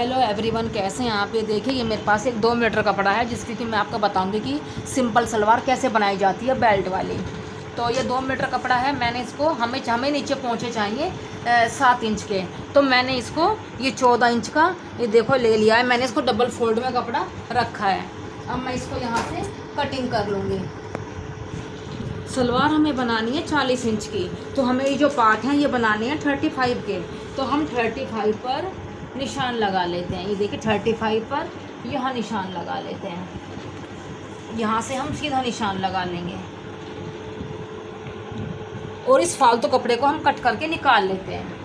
Hello everyone, कैसे हैं आप। ये देखिए, ये मेरे पास एक 2 मीटर कपड़ा है जिसकी कि मैं आपको बताऊंगी कि सिंपल सलवार कैसे बनाई जाती है बेल्ट वाली। तो ये 2 मीटर कपड़ा है। मैंने इसको हमें नीचे पहुँचे चाहिए 7 इंच के। तो मैंने इसको ये 14 इंच का ये देखो ले लिया है। मैंने इसको डबल फोल्ड में कपड़ा रखा है। अब मैं इसको यहाँ से कटिंग कर लूँगी। सलवार हमें बनानी है 40 इंच की, तो हमें ये जो पार्ट हैं ये बनाने हैं 35 के। तो हम 35 पर निशान लगा लेते हैं। ये देखिए 35 पर यहाँ निशान लगा लेते हैं। यहाँ से हम सीधा निशान लगा लेंगे और इस फालतू कपड़े को हम कट करके निकाल लेते हैं।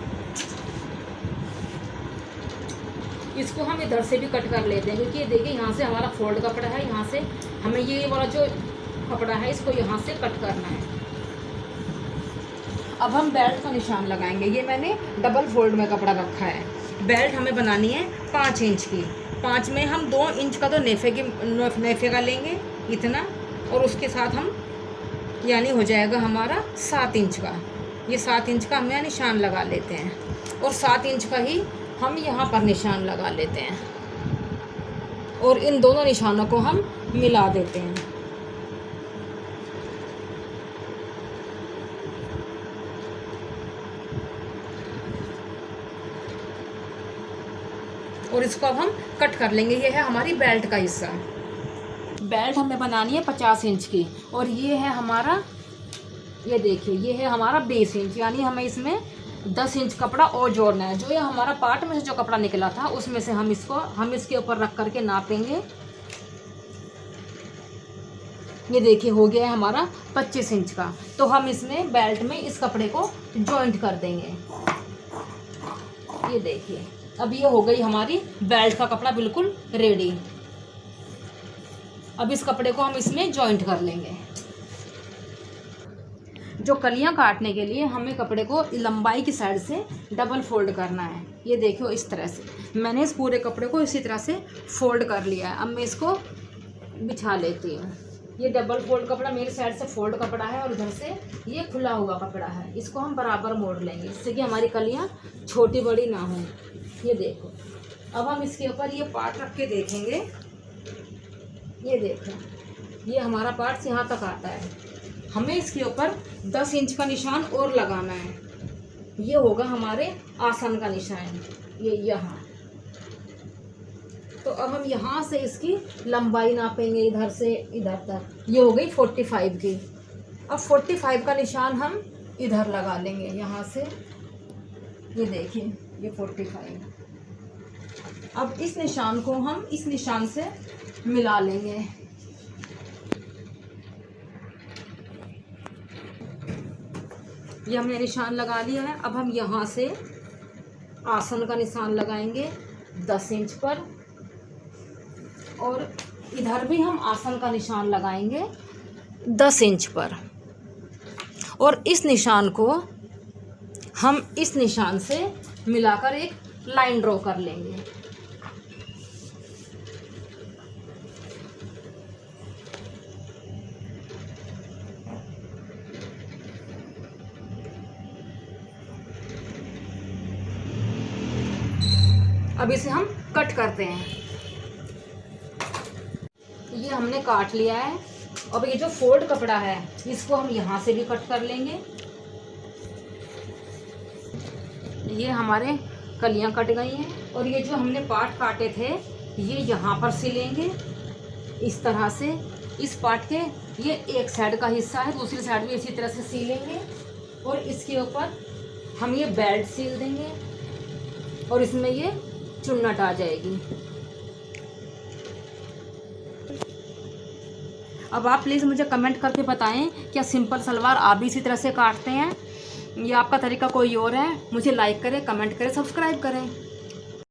इसको हम इधर से भी कट कर लेते हैं, क्योंकि ये देखिए यहाँ से हमारा फोल्ड कपड़ा है। यहाँ से हमें ये वाला जो कपड़ा है इसको यहाँ से कट करना है। अब हम बेल्ट का निशान लगाएंगे। ये मैंने डबल फोल्ड में कपड़ा रखा है। बेल्ट हमें बनानी है 5 इंच की। 5 में हम 2 इंच का तो नेफे का लेंगे इतना, और उसके साथ हम यानी हो जाएगा हमारा 7 इंच का। ये 7 इंच का हम यहाँ निशान लगा लेते हैं और 7 इंच का ही हम यहाँ पर निशान लगा लेते हैं और इन दोनों निशानों को हम मिला देते हैं। और इसको अब हम कट कर लेंगे। ये है हमारी बेल्ट का हिस्सा। बेल्ट हमें बनानी है 50 इंच की, और ये है हमारा, ये देखिए ये है हमारा 20 इंच। यानी हमें इसमें 10 इंच कपड़ा और जोड़ना है। जो ये हमारा पार्ट में से जो कपड़ा निकला था उसमें से हम इसके ऊपर रख करके नापेंगे। ये देखिए हो गया है हमारा 25 इंच का। तो हम इसमें बेल्ट में इस कपड़े को जॉइंट कर देंगे। ये देखिए अब ये हो गई हमारी बेल्ट का कपड़ा बिल्कुल रेडी। अब इस कपड़े को हम इसमें जॉइंट कर लेंगे। जो कलियां काटने के लिए हमें कपड़े को लंबाई की साइड से डबल फोल्ड करना है। ये देखो इस तरह से मैंने इस पूरे कपड़े को इसी तरह से फोल्ड कर लिया है। अब मैं इसको बिछा लेती हूँ। ये डबल फोल्ड कपड़ा मेरी साइड से फोल्ड कपड़ा है और इधर से ये खुला हुआ कपड़ा है। इसको हम बराबर मोड़ लेंगे, इससे कि हमारी कलियां छोटी बड़ी ना हो। ये देखो अब हम इसके ऊपर ये पार्ट रख के देखेंगे। ये देखो ये हमारा पार्ट यहाँ तक आता है। हमें इसके ऊपर 10 इंच का निशान और लगाना है। ये होगा हमारे आसन का निशान, ये यहाँ। तो अब हम यहाँ से इसकी लंबाई नापेंगे इधर से इधर तक। ये हो गई 45 की। अब 45 का निशान हम इधर लगा लेंगे यहाँ से। ये देखिए ये 45। अब इस निशान को हम इस निशान से मिला लेंगे। ये हमने निशान लगा लिया है। अब हम यहाँ से आसन का निशान लगाएंगे 10 इंच पर, और इधर भी हम आसन का निशान लगाएंगे 10 इंच पर। और इस निशान को हम इस निशान से मिलाकर एक लाइन ड्रॉ कर लेंगे। अब इसे हम कट करते हैं। ये हमने काट लिया है। अब ये जो फोल्ड कपड़ा है इसको हम यहाँ से भी कट कर लेंगे। ये हमारे कलियां कट गई हैं, और ये जो हमने पार्ट काटे थे ये यहाँ पर सिलेंगे इस तरह से। इस पार्ट के ये एक साइड का हिस्सा है, दूसरी साइड भी इसी तरह से सिलेंगे, और इसके ऊपर हम ये बेल्ट सिल देंगे और इसमें ये चुन्नट आ जाएगी। अब आप प्लीज़ मुझे कमेंट करके बताएं क्या सिंपल सलवार आप भी इसी तरह से काटते हैं या आपका तरीका कोई और है। मुझे लाइक करें, कमेंट करें, सब्सक्राइब करें।